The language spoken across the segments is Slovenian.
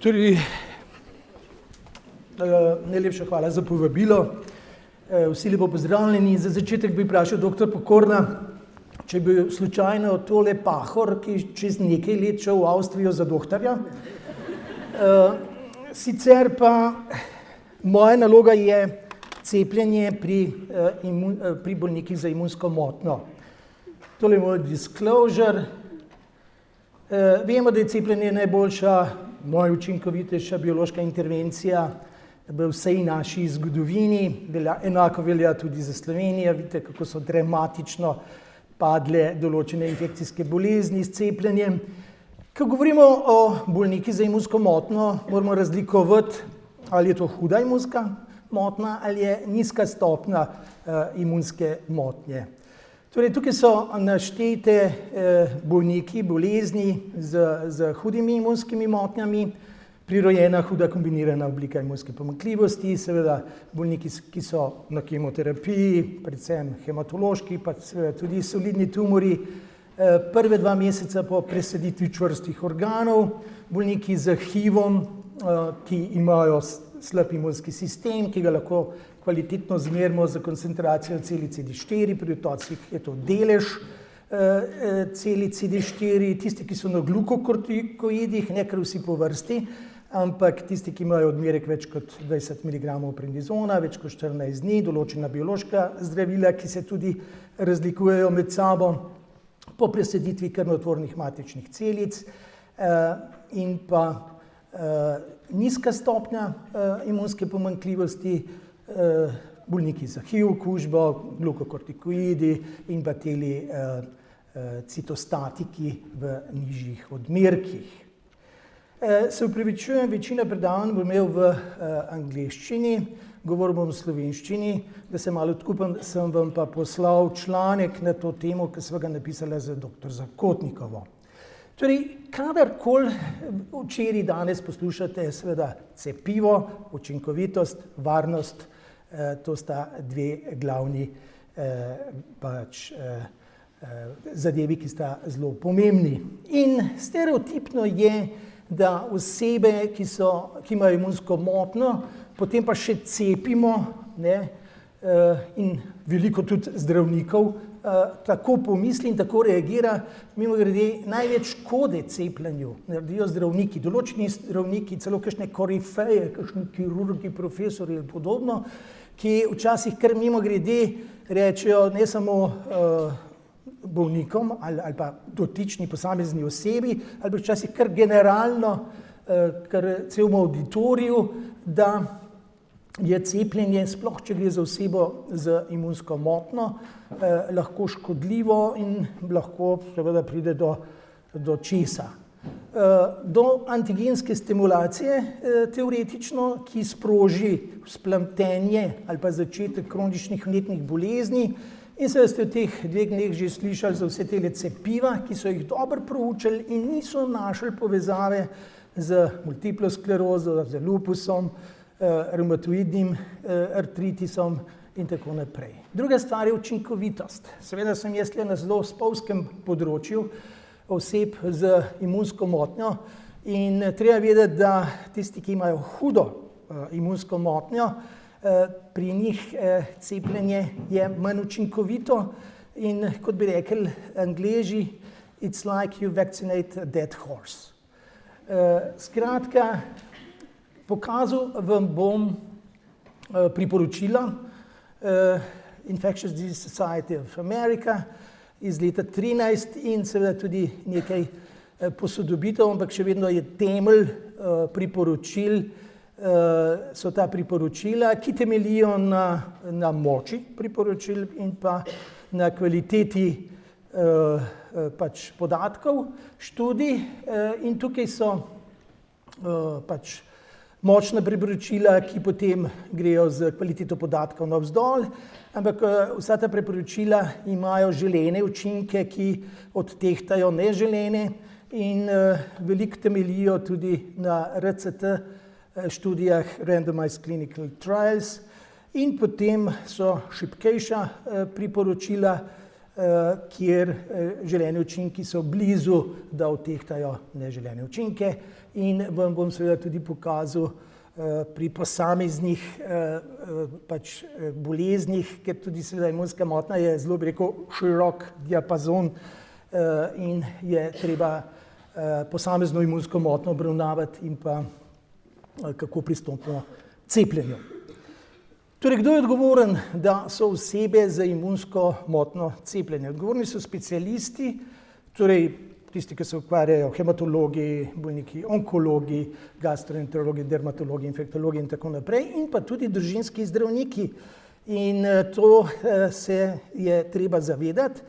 Torej, najlepša hvala za povabilo. Vsi lepo pozdravljeni. Za začetek bi vprašal dr. Pokorna, če bi slučajno tole Pahor, ki čez nekaj let šel v Avstrijo za doktorja. Sicer pa moja naloga je cepljenje pri bolnikih za imunsko motnjo. Tole je moj disclosure. Vemo, da je cepljenje najboljša, najučinkovitejša biološka intervencija v vsej naši zgodovini. Enako velja tudi za Slovenijo. Vidite, kako so dramatično padle določene infekcijske bolezni s cepljenjem. Ko govorimo o bolnikih za imunsko motnjo, moramo razlikovati, ali je to huda imunska motnja ali je nizka stopnja imunske motnje. Torej, tukaj so naštete bolniki, bolezni z hudimi imunskimi motnjami, prirojena huda kombinirana oblika imunske pomanjkljivosti, seveda bolniki, ki so na kemoterapiji, predvsem hematološki, pa seveda tudi solidni tumori, prve 2 meseca po presaditvi čvrstih organov, bolniki z HIV-om, ki imajo slab imunski sistem, ki ga lahko kvalitetno zmerimo za koncentracijo celic CD4, pri otrocih je to delež celic CD4, tisti, ki so na glukokortikoidih, ne kar vsi po vrsti, ampak tisti, ki imajo odmerek več kot 20 mg prednizona, več kot 14 dni, določena biološka zdravila, ki se tudi razlikujejo med sabo po presaditvi krvnotvornih matičnih celic in pa nizka stopnja imunske pomanjkljivosti, bolniki za HIV okužbo, glukokortikoidi in pa teli citostatiki v nižjih odmerkih. Se opravičujem, večina predavanj bom imel v angleščini, govoril bom v slovenščini, da se malo odkupim, sem vam pa poslal članek na to temo, ki sva ga napisala z dr. Zakotnikovo. Torej, kadarkoli včeraj, danes poslušate seveda cepivo, učinkovitost, varnost, to sta dve glavni zadevi, ki sta zelo pomembni. In stereotipno je, da osebe, ki imajo imunsko motnjo, potem pa še cepimo, ne, in veliko tudi zdravnikov tako pomisli in tako reagira. Mimogrede, največ škode cepljenju naredijo zdravniki, določeni zdravniki, celo kakšne korifeje, kakšni kirurgi, profesorji in podobno, ki včasih kar mimogrede rečejo ne samo bolnikom ali pa dotični posamezni osebi, ali pa včasih kar generalno, kar celemu auditoriju, da je cepljenje, sploh če gre za osebo z imunsko motnjo, lahko škodljivo in lahko seveda pride do česa. Do antigenske stimulacije teoretično, ki sproži vzplamtenje ali pa začetek kroničnih vnetnih bolezni. In seveda ste v teh 2 dneh že slišali za vse tele cepiva, ki so jih dobro proučili in niso našli povezave z multiplo sklerozo, z lupusom, revmatoidnim artritisom in tako naprej. Druga stvar je učinkovitost. Seveda sem jaz na zelo spolzkem področju oseb z imunsko motnjo in treba vedeti, da tisti, ki imajo hudo imunsko motnjo, pri njih cepljenje je manj učinkovito in kot bi rekli Angleži, it's like you vaccinate a dead horse. Skratka, pokazal vam bom priporočila Infectious Disease Society of America iz leta 2013 in seveda tudi nekaj posodobitev, ampak še vedno je temelj priporočil, so ta priporočila, ki temeljijo na moči priporočil in pa na kvaliteti podatkov, študij, in tukaj so močna priporočila, ki potem grejo z kvaliteto podatkov navzdol, ampak vsa ta priporočila imajo želene učinke, ki odtehtajo neželene in veliko temeljijo tudi na RCT študijah, Randomized Clinical Trials, in potem so šibkejša priporočila, kjer želeni učinki so blizu, da odtehtajo neželene učinke, in vam bom seveda tudi pokazal pri posameznih boleznih, ker tudi seveda imunska motnja je zelo, bi rekel, širok diapazon in je treba posamezno imunsko motnjo obravnavati in pa kako pristopimo cepljenju. Torej, kdo je odgovoren, da so osebe z imunsko motnjo cepljene? Odgovorni so specialisti, torej tisti, ki se ukvarjajo, hematologi, bolniki, onkologi, gastroenterologi, dermatologi, infektologi in tako naprej, in pa tudi družinski zdravniki. In to se je treba zavedati,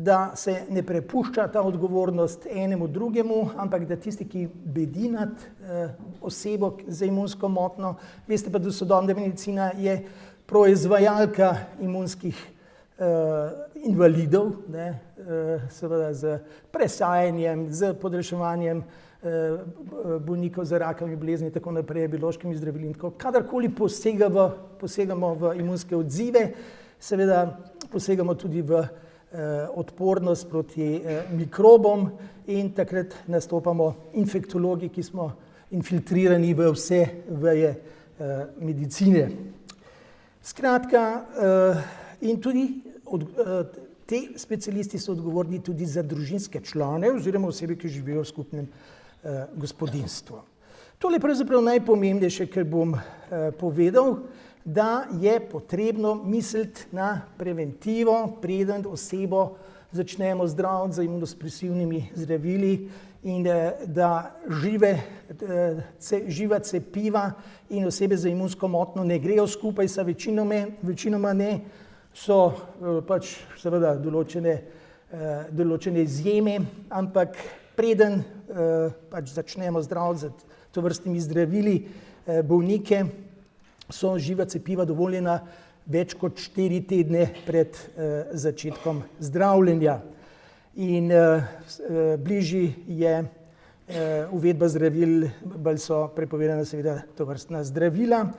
da se ne prepušča ta odgovornost enemu drugemu, ampak da tisti, ki bedi nad osebo z imunsko motnjo, veste pa, da sodobna medicina je proizvajalka imunskih invalidov, seveda z presajanjem, z podaljševanjem bolnikov z rakavimi bolezni in tako naprej, biološkimi zdravili in tako. Kadarkoli posegamo v imunske odzive, seveda posegamo tudi v odpornost proti mikrobom in takrat nastopamo infektologi, ki smo infiltrirani v vse veje medicine. Skratka, in tudi te specialisti so odgovorni tudi za družinske člane oziroma osebe, ki živijo v skupnem gospodinstvu. Tole je pravzaprav najpomembnejše, kar bom povedal, da je potrebno misliti na preventivo, preden osebo začnemo zdraviti z imunosupresivnimi zdravili in da živa cepiva in osebe z imunsko motnjo ne grejo skupaj, saj večinoma ne, so pač seveda določene izjeme, ampak preden pač začnemo zdraviti z tovrstnimi zdravili bolnike, so živa cepiva dovoljena več kot 4 tedne pred začetkom zdravljenja. In bližje je uvedba zdravil, bolj so prepovedana seveda tovrstna zdravila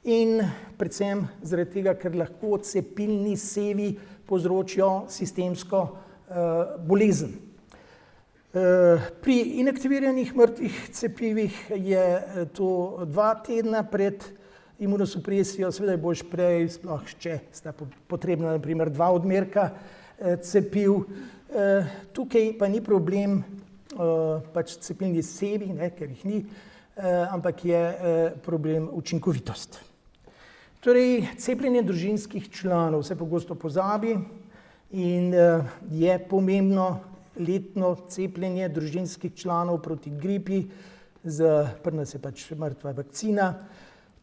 in predvsem zaradi tega, ker lahko cepilni sevi povzročijo sistemsko bolezen. Pri inaktiviranih mrtvih cepivih je to 2 tedna pred imunosupresijo, seveda je boljše prej, sploh če sta potrebna na primer 2 odmerka cepiv. Tukaj pa ni problem pač cepilni sevi, ker jih ni, ampak je problem učinkovitost. Torej, cepljenje družinskih članov se pogosto pozabi in je pomembno letno cepljenje družinskih članov proti gripi, pri nas je pač mrtva vakcina.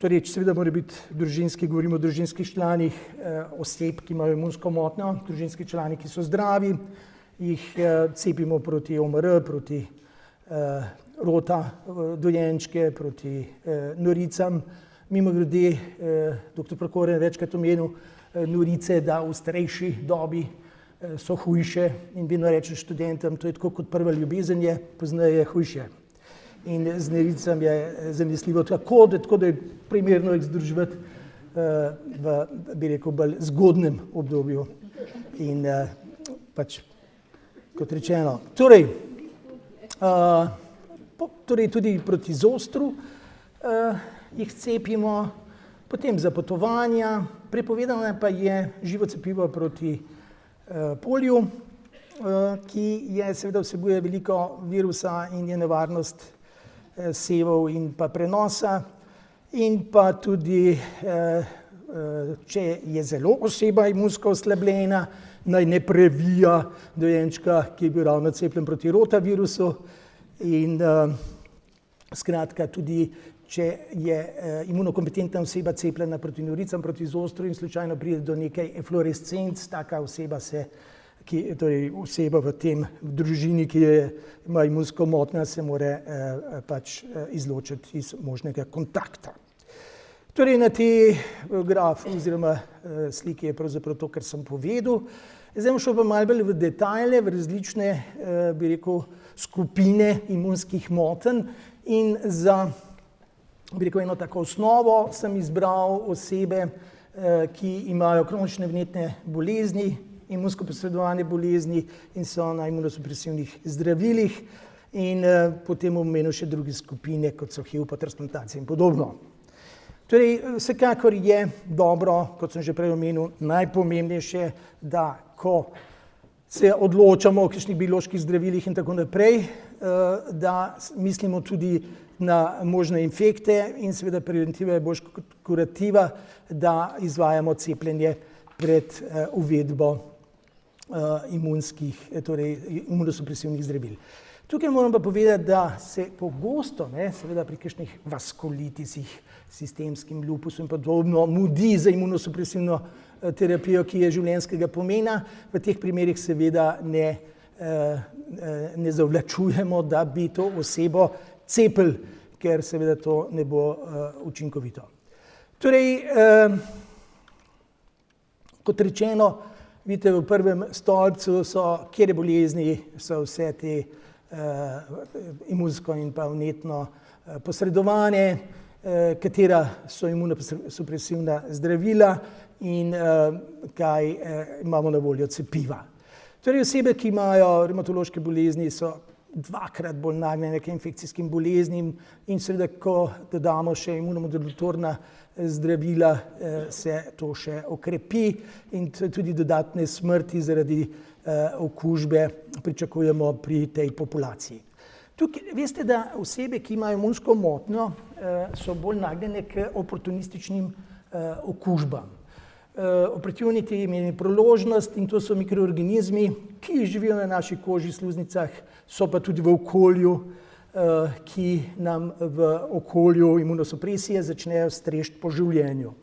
Torej, seveda mora biti družinski, govorimo o družinskih članih oseb, ki imajo imunsko motnjo, družinski člani, ki so zdravi, jih cepimo proti OMR, proti rota dojenčke, proti noricam. Mimogrede, dr. Prokoren je večkrat omenil norice, da v starejši dobi so hujše in vedno rečem študentom, to je tako kot prva ljubezen je, pozneje je hujše. In z noricami je zanesljivo tako, da je primerno jih združevati v, bi rekel, bolj zgodnem obdobju. In pač, kot rečeno, torej tudi proti zostru jih cepimo, potem za potovanja, prepovedano pa je živo cepivo proti poliju, ki je seveda vsebuje veliko virusa in je nevarnost sevov in pa prenosa, in pa tudi, če je zelo oseba imunsko oslabljena, naj ne previja dojenčka, ki je bil ravno cepljen proti rotavirusu, in skratka tudi, če je imunokompetentna oseba cepljena proti noricam, proti zostru in slučajno pride do nekaj eflorescenc, taka oseba torej oseba v tem družini, ki ima imunsko motnjo, se mora pač izločiti iz možnega kontakta. Torej na tej grafu oziroma sliki je pravzaprav to, kar sem povedal. Zdaj bom šel pa malo bolj v detajle, v različne, bi rekel, skupine imunskih motenj in za, bi rekel, eno tako osnovo sem izbral osebe, ki imajo kronične vnetne bolezni imunsko posredovane bolezni in so na imunosupresivnih zdravilih. In potem omenil še druge skupine, kot so HIV, transplantacije in podobno. Torej, vsekakor je dobro, kot sem že prej omenil, najpomembnejše, da ko se odločamo o kakšnih bioloških zdravilih in tako naprej, da mislimo tudi na možne infekte in seveda preventiva je bolj kot kurativa, da izvajamo cepljenje pred uvedbo imunosupresivnih zdravil. Tukaj moram pa povedati, da se pogosto, seveda pri kakšnih vaskulitisih, sistemskim lupusu in podobno, mudi za imunosupresivno terapijo, ki je življenjskega pomena. V teh primerih seveda ne zavlačujemo, da bi to osebo cepili, ker seveda to ne bo učinkovito. Torej, kot rečeno, vidite v prvem stolpcu so, kjer je bolezni, so vse te imunsko in pa vnetno posredovane, katera so imunosupresivna zdravila in kaj imamo na voljo cepiva. Torej osebe, ki imajo revmatološke bolezni, so dvakrat bolj nagnjene k infekcijskim boleznim in seveda, ko dodamo še imunomodulatorna zdravila, se to še okrepi in tudi dodatne smrti zaradi okužbe pričakujemo pri tej populaciji. Tukaj veste, da osebe, ki imajo imunsko motnjo, so bolj nagnjene k oportunističnim okužbam. Opportunity pomeni priložnost in to so mikroorganizmi, ki živijo na naši koži, sluznicah, so pa tudi v okolju, ki nam v okolju imunosupresije začnejo strežiti po življenju.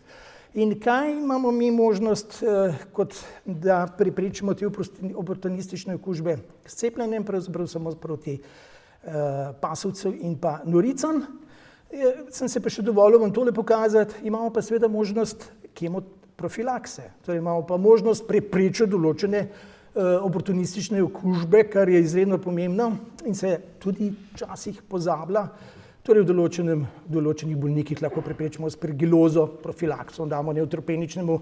In kaj imamo mi možnost, kot da preprečimo te oportunistične okužbe s cepljenjem, pravzaprav samo proti pasovcu in pa noricam. Sem se pa še dovolil vam tole pokazati, imamo pa seveda možnost kemoprofilakse, torej imamo pa možnost preprečiti določene oportunistične okužbe, kar je izredno pomembno in se tudi včasih pozablja. Torej v določenih bolnikih lahko preprečimo aspergilozo, profilakso, damo nevtropeničnemu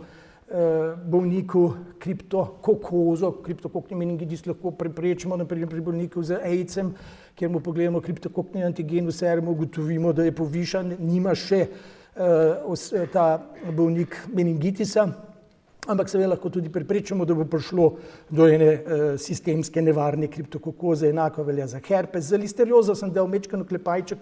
bolniku kriptokokozo, kriptokokni meningitis lahko preprečimo, naprimer pri bolniku z AIDS-em, kjer mu pogledamo kriptokokni antigen v serumu, ugotovimo, da je povišan, nima še ta bolnik meningitisa, ampak seveda lahko tudi preprečimo, da bo prišlo do ene sistemske nevarne kriptokokoze, enako velja za herpes. Za listeriozo sem dal majčken oklepajček,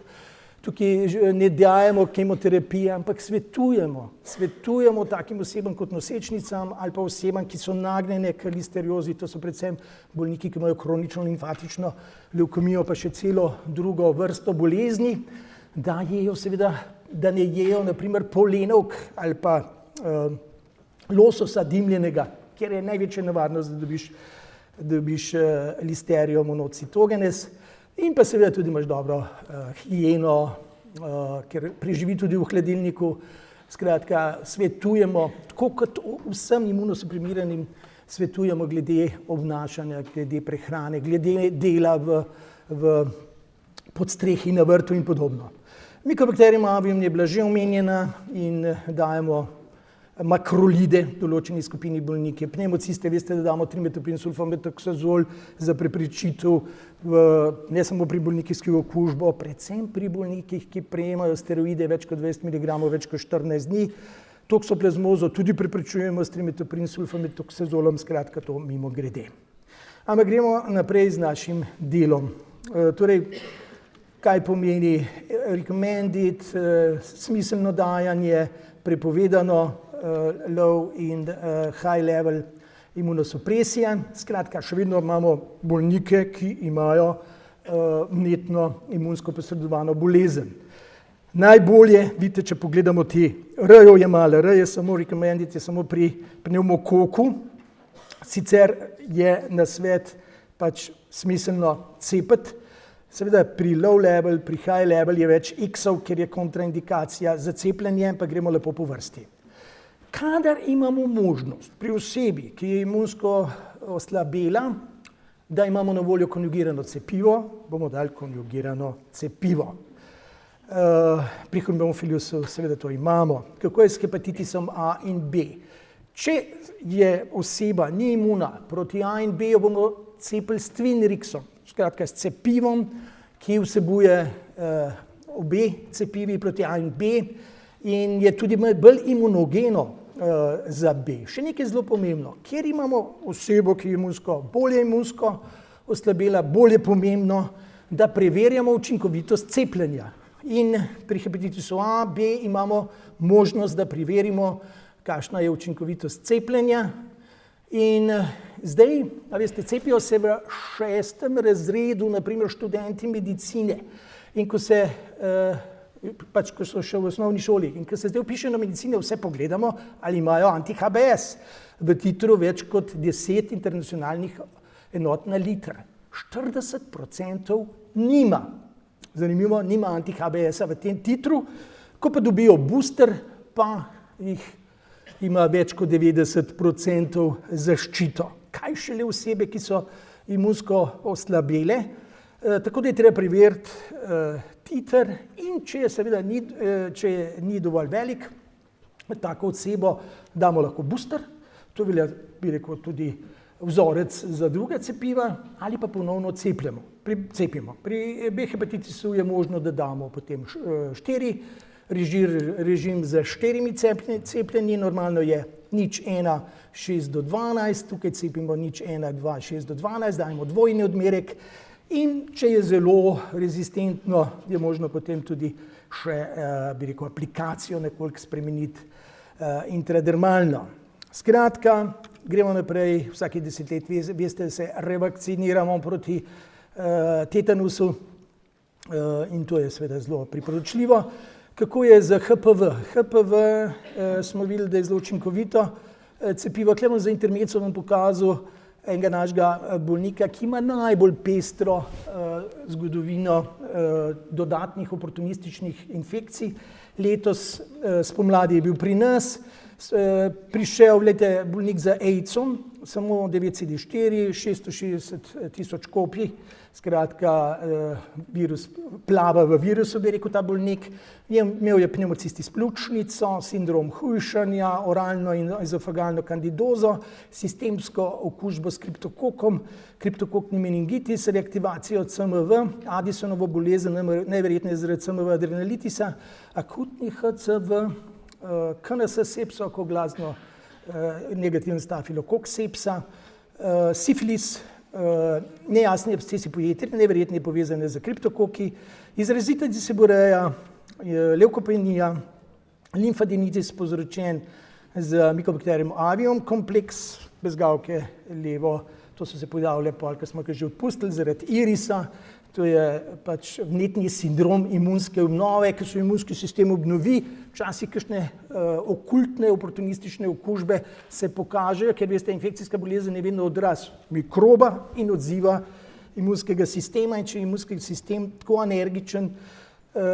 tukaj ne dajemo kemoterapije, ampak svetujemo takim osebam kot nosečnicam ali pa osebam, ki so nagnjene k listeriozi, to so predvsem bolniki, ki imajo kronično limfatično levkemijo, pa še celo drugo vrsto bolezni, da jejo seveda, da ne jejo naprimer polenovk ali pa lososa dimljenega, kjer je največja nevarnost, da dobiš listerijo monocitogenes. In pa seveda tudi imaš dobro higieno, ker preživi tudi v hladilniku. Skratka, svetujemo, tako kot vsem imunosuprimiranim, svetujemo glede obnašanja, glede prehrane, glede dela v podstrehi na vrtu in podobno. Mikrobakterija avium je bila že omenjena in dajemo makrolide določeni skupini bolnike. Pneumociste, veste, da damo trimetoprim sulfametoksazol za preprečitev ne samo pri bolnikih s okužbo, predvsem pri bolnikih, ki prejemajo steroide več kot 20 mg več kot 14 dni. Toksoplazmozo tudi preprečujemo s trimetoprim sulfametoksazolom, skratka to mimo grede. Ampak gremo naprej z našim delom. Torej, kaj pomeni recommended, smiselno dajanje, prepovedano, low in high level imunosupresije. Skratka, še vedno imamo bolnike, ki imajo vnetno imunsko posredovano bolezen. Najbolje, vidite, če pogledamo te, R-jev je malo, R je samo recommended, je samo pri pneumokoku, sicer je na svet pač smiselno cepiti. Seveda pri low level, pri high level je več X-ov, ker je kontraindikacija za cepljenje, pa gremo lepo po vrsti. Kadar imamo možnost pri osebi, ki je imunsko oslabela, da imamo na voljo konjugirano cepivo, bomo dali konjugirano cepivo. Pri hemofiliusu seveda to imamo. Kako je s hepatitisom A in B? Če je oseba ni imuna proti A in B, jo bomo cepili s Twinrixom, skratka s cepivom, ki vsebuje obe cepivi proti A in B in je tudi bolj imunogeno za B. Še nekaj zelo pomembno, kjer imamo osebo, ki je bolje imunsko oslabela, bolj je pomembno, da preverjamo učinkovitost cepljenja. In pri hepatitisu A, B imamo možnost, da preverimo, kakšna je učinkovitost cepljenja. In zdaj, veste, cepijo se v 6. razredu, naprimer študenti medicine. In ko so še v osnovni šoli in ko se zdaj vpišejo na medicine, vse pogledamo, ali imajo anti-HBS v titru več kot 10 internacionalnih enot na liter. 40% nima. Zanimivo, nima anti-HBS-a v tem titru, ko pa dobijo booster, pa jih ima več kot 90% zaščito. Kaj šele osebe, ki so imunsko oslabele, tako da je treba preveriti titer in če ni dovolj velik, tako osebo damo lahko booster, to velja, bi rekel, tudi vzorec za druga cepiva ali pa ponovno cepimo. Pri B hepatitisu je možno, da damo potem 4 režim z 4 cepljenji, normalno je 0,1, 6 do 12, tukaj cepimo 0,1, 2, 6 do 12, dajemo dvojni odmerek in če je zelo rezistentno, je možno potem tudi še, bi rekel, aplikacijo nekoliko spremeniti intradermalno. Skratka, gremo naprej, vsake 10 let, veste, se revakciniramo proti tetanusu in to je seveda zelo priporočljivo. Kako je za HPV? HPV smo videli, da je zelo učinkovito cepivo. Tukaj bom za intermezzo vam pokazal enega našega bolnika, ki ima najbolj pestro zgodovino dodatnih oportunističnih infekcij. Letos spomladi je bil pri nas, prišel, gledajte, bolnik za AIDS-om, samo 9,4, 660 tisoč kopij, skratka, virus plava v virusu, bi rekel ta bolnik. Imel je pneumocistis pljučnico, sindrom hujšanja, oralno in ezofagalno kandidozo, sistemsko okužbo s kriptokokom, kriptokokni meningitis, reaktivacijo CMV, Addisonovo bolezen, najverjetneje zaradi CMV adrenalitisa, akutni HCV, KNS sepso, koglazno negativen stafilokok sepsa, sifilis, nejasni abscesi po jetri, najverjetneje povezane z kriptokoki, izrazita diseboreja, levkopenija, limfadenitis povzročen z mikobakterijem avium, kompleks bezgavke levo, to so se pojavile pol, ko smo ga že odpustili zaradi irisa, to je pač vnetni sindrom imunske obnove, ki se imunski sistem obnovi, včasih kakšne okultne, oportunistične okužbe se pokažejo, ker veste, infekcijska bolezen je vedno odraz mikroba in odziva imunskega sistema in če je imunski sistem tako anergičen,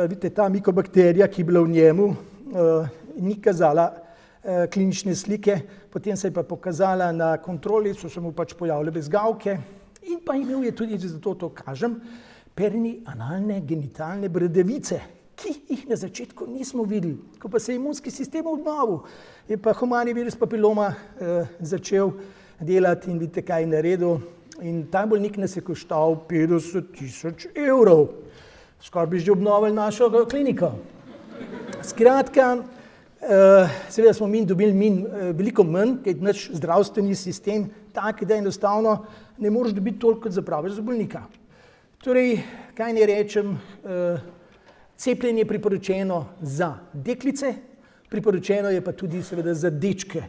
vidite, ta mikobakterija, ki je bila v njemu, ni kazala klinične slike, potem se je pa pokazala na kontroli, so se mu pač pojavile bezgavke in pa imel je tudi, zato to kažem, perianalne genitalne bradavice, ki jih na začetku nismo videli. Ko pa se je imunski sistem obnovil, je pa humani virus papiloma začel delati in vidite, kaj je naredil. In ta bolnik nas je koštal 50 000 evrov. Skoraj bi že obnovili našo kliniko. Skratka, seveda smo mi dobili veliko manj, ker je naš zdravstveni sistem tak, da enostavno ne moreš dobiti toliko, kot zapraviš za bolnika. Torej, kaj ne rečem, cepljenje je priporočeno za deklice, priporočeno je pa tudi seveda za dečke.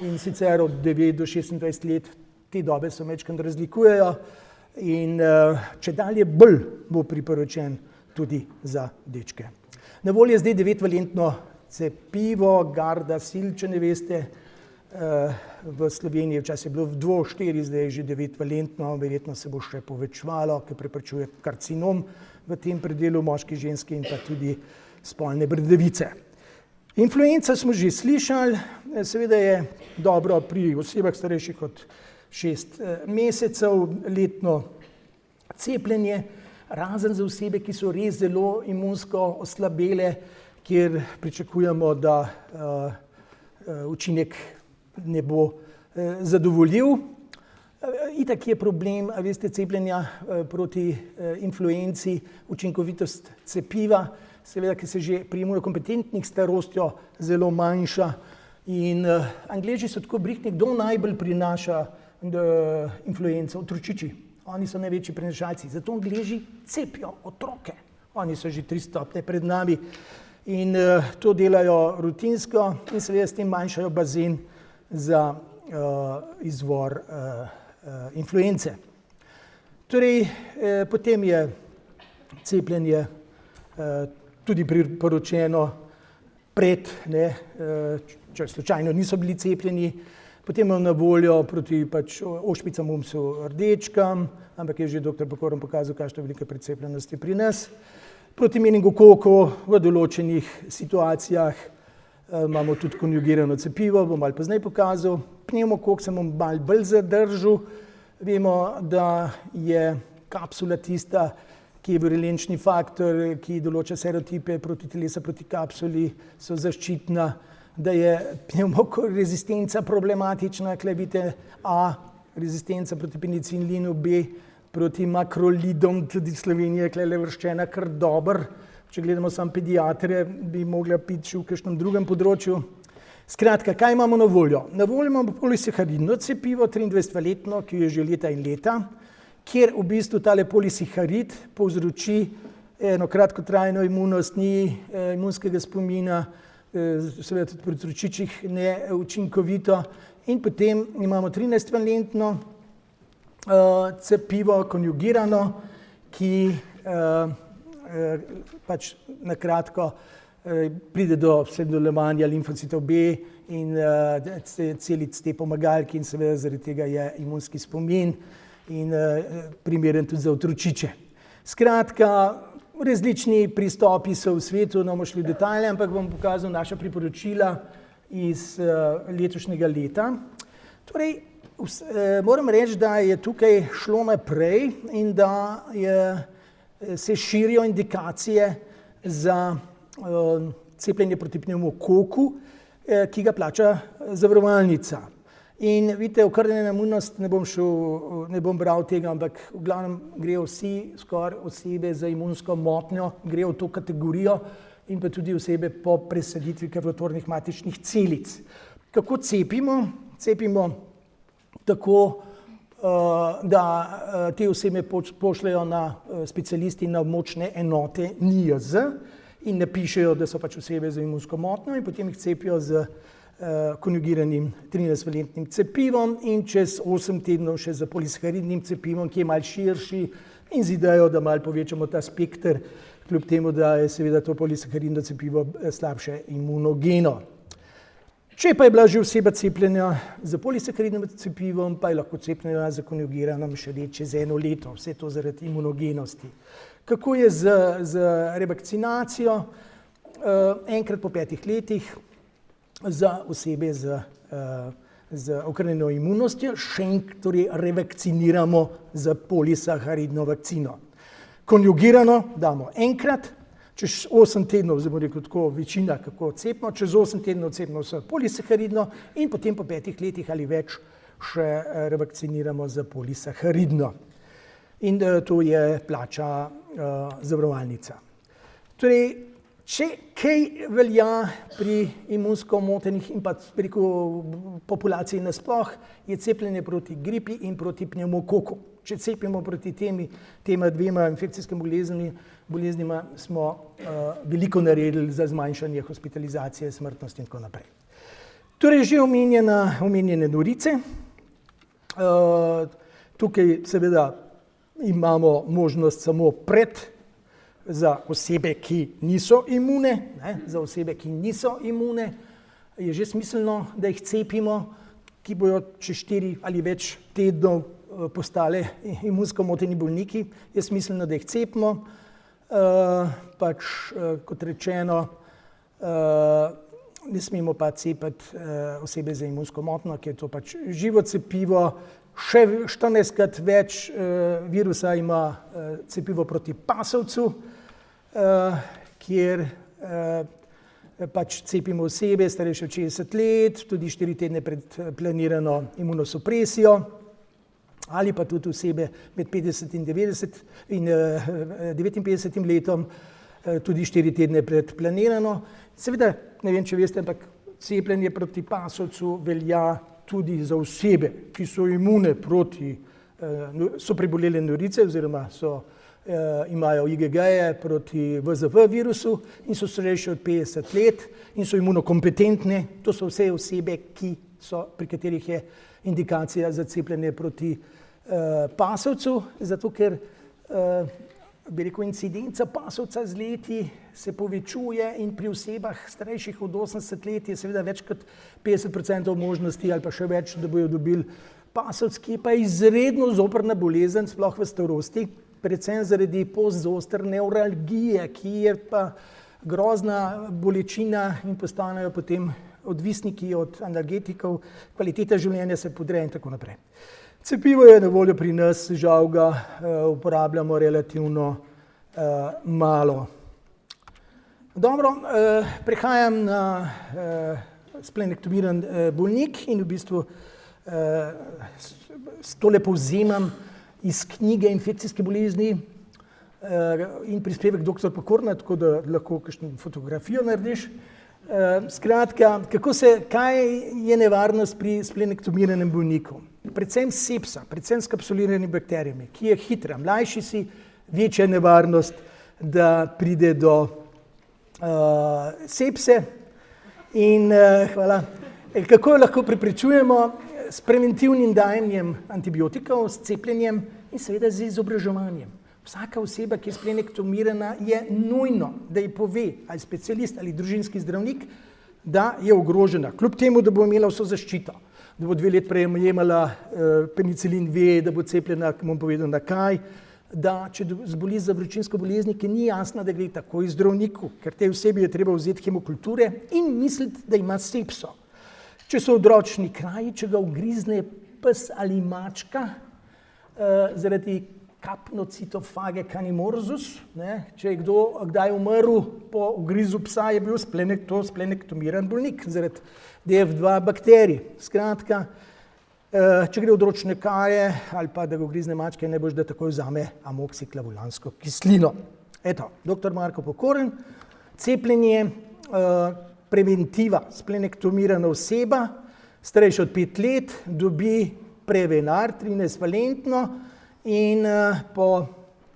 In sicer od 9 do 26 let te dobe se majčkeno razlikujejo in če dalje bolj bo priporočen tudi za dečke. Na voljo je zdaj 9-valentno cepivo Gardasil, če ne veste, v Sloveniji včasih je bilo 2-4, zdaj je že 9-valentno, verjetno se bo še povečevalo, ker preprečuje karcinom v tem predelu moški, ženski in pa tudi spolne bradavice. Influenca smo že slišali, seveda je dobro pri osebah starejših od 6 mesecev, letno cepljenje, razen za osebe, ki so res zelo imunsko oslabele, kjer pričakujemo, da učinek ne bo zadovoljiv. Itak je problem, veste, cepljenja proti influenci, učinkovitost cepiva, seveda, ki se že pri imunokompetentnih starostjo zelo manjša. In Angleži so tako brihtni, kdo najbolj prinaša influenco, otročiči. Oni so največji prenašalci, zato Angleži cepijo otroke. Oni so že 3 stopnje pred nami in to delajo rutinsko in seveda s tem manjšajo bazen za izvor influence. Torej, potem je cepljenje tudi priporočeno pred, če slučajno niso bili cepljeni, potem imamo na voljo proti ošpicam, mumpsu, rdečkam, ampak je že dr. Pokorn pokazal, kakšna velika precepljenost je pri nas. Proti meningokoku v določenih situacijah imamo tudi konjugirano cepivo, bom malo pozneje pokazal. Pnevmokok se bom malo bolj zadržal. Vemo, da je kapsula tista, ki je virulenčni faktor, ki določa serotipe proti telesa, proti kapsuli, so zaščitna, da je pnevmorezistenca problematična, tukaj vidite A, rezistenca proti penicilinu, B, proti makrolidom, tudi Slovenija je tukaj vrščena kar dobro. Če gledamo samo pediatre, bi mogla biti še v kakšnem drugem področju. Skratka, kaj imamo na voljo? Na voljo imamo polisaharidno cepivo, 23-letno, ki je že leta in leta, kjer v bistvu tale polisaharid povzroči eno kratkotrajno imunost, ni imunskega spomina, seveda tudi pri otročičih neučinkovito. In potem imamo 13-valentno cepivo, konjugirano, ki pač na kratko pride do delovanja limfocitov B in celic te pomagalke in seveda zaradi tega je imunski spomin in primeren tudi za otročiče. Skratka, različni pristopi so v svetu, ne bomo šli v detajle, ampak bom pokazal naša priporočila iz letošnjega leta. Torej, moram reči, da je tukaj šlo naprej in da se širijo indikacije za cepljenje proti pnevmokoku, ki ga plača zavarovalnica. In vidite, okrnjena imunost, ne bom bral tega, ampak v glavnem grejo vsi skoraj osebe za imunsko motnjo, grejo v to kategorijo in pa tudi osebe po presaditvi krvotvornih matičnih celic. Kako cepimo? Cepimo tako, da te osebe pošljejo na specialisti na območne enote NIJZ in napišejo, da so pač osebe za imunsko motnjo in potem jih cepijo z konjugiranim 13-valentnim cepivom in čez 8 tednov še z polisaharidnim cepivom, ki je malo širši in z idejo, da malo povečamo ta spekter, kljub temu, da je seveda to polisaharidno cepivo slabše imunogeno. Če pa je bila že oseba cepljena z polisaharidnim cepivom, pa je lahko cepljena z konjugiranim še čez 1 leto, vse to zaradi imunogenosti. Kako je z revakcinacijo? Enkrat po 5 letih za osebe z okrnjeno imunostjo, torej revakciniramo z polisaharidno vakcino. Konjugirano damo enkrat, čez 8 tednov, zdaj bom rekel tako, večina kako cepimo, čez 8 tednov cepimo s polisaharidno in potem po 5 letih ali več še revakciniramo z polisaharidno. In to je plača zavarovalnica. Torej, če kaj velja pri imunsko motenih in pa preko populaciji nasploh, je cepljenje proti gripi in proti pnevmokoku. Če cepimo proti tema dvema infekcijskima boleznima, smo veliko naredili za zmanjšanje hospitalizacije, smrtnosti in tako naprej. Torej, že omenjene norice. Tukaj seveda imamo možnost samo za osebe, ki niso imune. Za osebe, ki niso imune, je že smiselno, da jih cepimo, ki bojo čez 4 ali več tednov postale imunsko moteni bolniki. Je smiselno, da jih cepimo. Pač, kot rečeno, ne smemo pa cepiti osebe za imunsko motnjo, ker je to pač živo cepivo. Še 14-krat več virusa ima cepivo proti pasovcu, kjer pač cepimo osebe starejše od 60 let, tudi 4 tedne pred planirano imunosupresijo, ali pa tudi osebe med 50 in 59 letom, tudi 4 tedne pred planirano. Seveda, ne vem, če veste, ampak cepljenje proti pasovcu velja tudi za osebe, ki so imune proti, so prebolele norice oziroma imajo IgG-je proti VZV virusu in so starejši od 50 let in so imunokompetentne. To so vse osebe, pri katerih je indikacija za cepljenje proti pasovcu, zato ker incidenca pasovca z leti se povečuje in pri osebah starejših od 80 let je seveda več kot 50% možnosti ali pa še več, da bojo dobili pasovec, ki je pa izredno zoprna bolezen, sploh v starosti, predvsem zaradi postzoster nevralgije, ki je pa grozna bolečina in postanejo potem odvisniki od analgetikov, kvaliteta življenja se podre in tako naprej. Cepivo je na voljo pri nas, žal ga uporabljamo relativno malo. Dobro, prehajam na splenektomiran bolnik in v bistvu tole povzemam iz knjige Infekcijske bolezni in prispevek dr. Pokorna, tako da lahko kakšno fotografijo narediš. Skratka, kaj je nevarnost pri splenektomiranem bolniku? Predvsem sepsa, predvsem s kapsuliranimi bakterijami, ki je hitra. Mlajši si, večja nevarnost, da pride do sepse. In kako jo lahko preprečujemo? S preventivnim dajanjem antibiotikov, s cepljenjem in seveda z izobraževanjem. Vsaka oseba, ki je splenektomirana, je nujno, da ji pove ali specialist ali družinski zdravnik, da je ogrožena. Kljub temu, da bo imela vso zaščito, da bo 2 let prej jemala penicilin V, da bo cepljena, bom povedal na kaj, da če zboli za vročinsko bolezni, ki ni jasno, da gre takoj zdravniku, ker tej osebi je treba vzeti hemokulture in misliti, da ima sepso. Če so odročni kraji, če ga ugrizne pes ali mačka zaradi kapnocitofage canimorzus, če je kdo kdaj umrl po ugrizu psa, je bil splenektomiran bolnik zaradi DF2 bakterij. Skratka, če gre odročne kraje ali pa da ga ugrizne mačke, ne boš, da takoj vzame amoksiklavulansko kislino. Eto, dr. Marko Pokoren, cepljenje, preventiva, splenektomirana oseba, starejša od 5 let, dobi Prevenar 13-valentno in po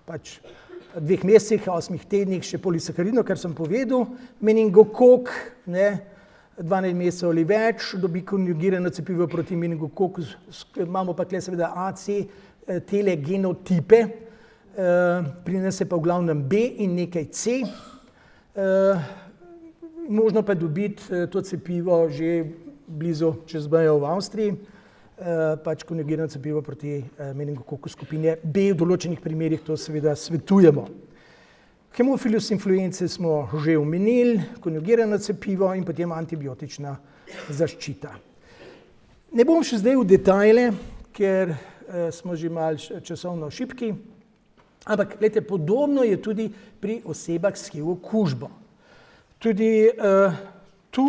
2 mesecih, 8 tednih še polisakarino, kar sem povedal, meningokok, 12 mesecev ali več, dobi konjugirano cepivo proti meningokoku, imamo pa tukaj seveda AC, tele genotipe, pri nas je pa v glavnem B in nekaj C. Možno pa dobiti to cepivo že blizu čez mejo v Avstriji, konjugirano cepivo proti meningokoku skupine B, v določenih primerih to seveda svetujemo. Hemofilus influence smo že omenili, konjugirano cepivo in potem antibiotična zaščita. Ne bom še zdaj v detajle, ker smo že malo časovno šibki, ampak glejte, podobno je tudi pri osebah s HIV okužbo. Tudi tu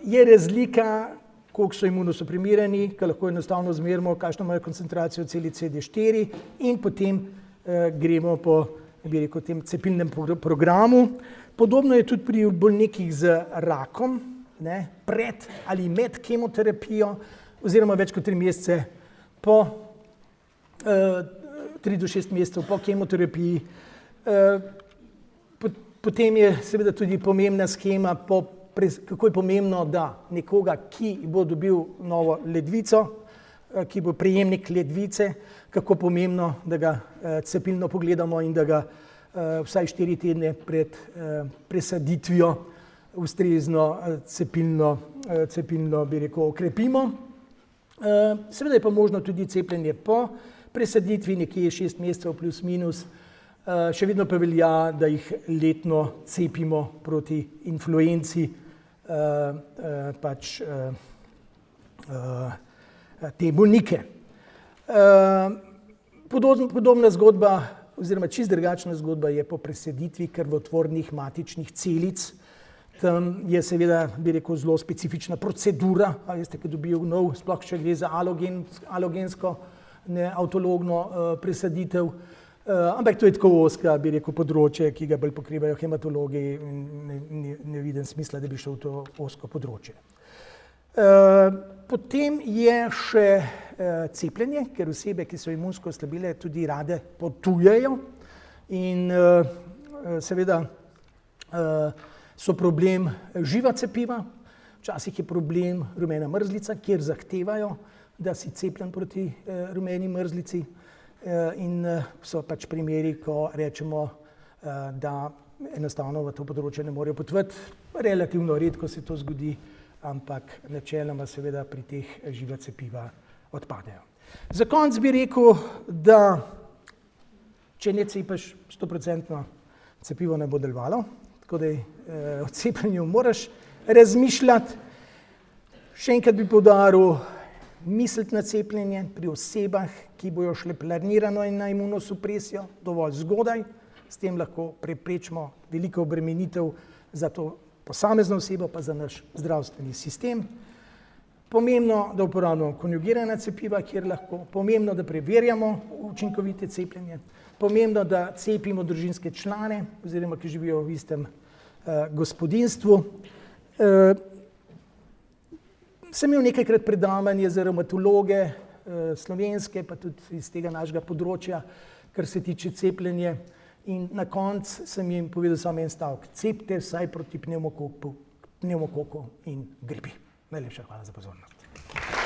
je razlika, koliko so imunosuprimirani, ker lahko enostavno zmerimo, kakšno imajo koncentracijo celic CD4 in potem gremo po tem cepilnem programu. Podobno je tudi pri bolnikih z rakom, pred ali med kemoterapijo oziroma več kot 3 mesece po 3 do 6 mesecev po kemoterapiji. Potem je seveda tudi pomembna shema, kako je pomembno, da nekoga, ki bo dobil novo ledvico, ki bo prejemnik ledvice, kako pomembno, da ga cepilno pogledamo in da ga vsaj 4 tedne pred presaditvijo ustrezno cepilno bi rekel, okrepimo. Seveda je pa možno tudi cepljenje po presaditvi, nekje 6 mesecev plus minus. Še vedno pa velja, da jih letno cepimo proti influenci, te bolnike. Podobna zgodba oziroma čisto drugačna zgodba je po presaditvi krvotvornih matičnih celic Tam je seveda, bi rekel, zelo specifična procedura, a veste, ko dobijo nov, sploh če gre za alogensko, ne avtologno presaditev. Ampak to je tako ozka, bi rekel, področje, ki ga bolj pokrivajo hematologi in ne vidim smisla, da bi šel v to ozko področje. Potem je še cepljenje, ker osebe, ki so imunsko oslabile, tudi rade potujejo in seveda so problem živa cepiva, včasih je problem rumena mrzlica, kjer zahtevajo, da si cepljen proti rumeni mrzlici. In so pač primeri, ko rečemo, da enostavno v to področje ne morejo potovati. Relativno redko se to zgodi, ampak načeloma seveda pri teh živa cepiva odpadejo. Za konec bi rekel, da če ne cepiš 100%, cepivo ne bo delovalo, tako da o cepljenju moraš razmišljati. Še enkrat bi poudaril, misliti na cepljenje pri osebah, ki bojo šle planirano in na imunosupresijo dovolj zgodaj, s tem lahko preprečimo veliko obremenitev za to posamezno osebo, pa za naš zdravstveni sistem. Pomembno, da uporabljamo konjugirana cepiva, kjer lahko, pomembno, da preverjamo učinkovite cepljenje, pomembno, da cepimo družinske člane, oziroma ki živijo v istem gospodinjstvu. Sem imel nekajkrat predavanje za revmatologe, slovenske, pa tudi iz tega našega področja, kar se tiče cepljenja. In na koncu sem jim povedal samo en stavek: cepite vsaj proti pnevmokoku in gripi. Najlepša hvala za pozornost.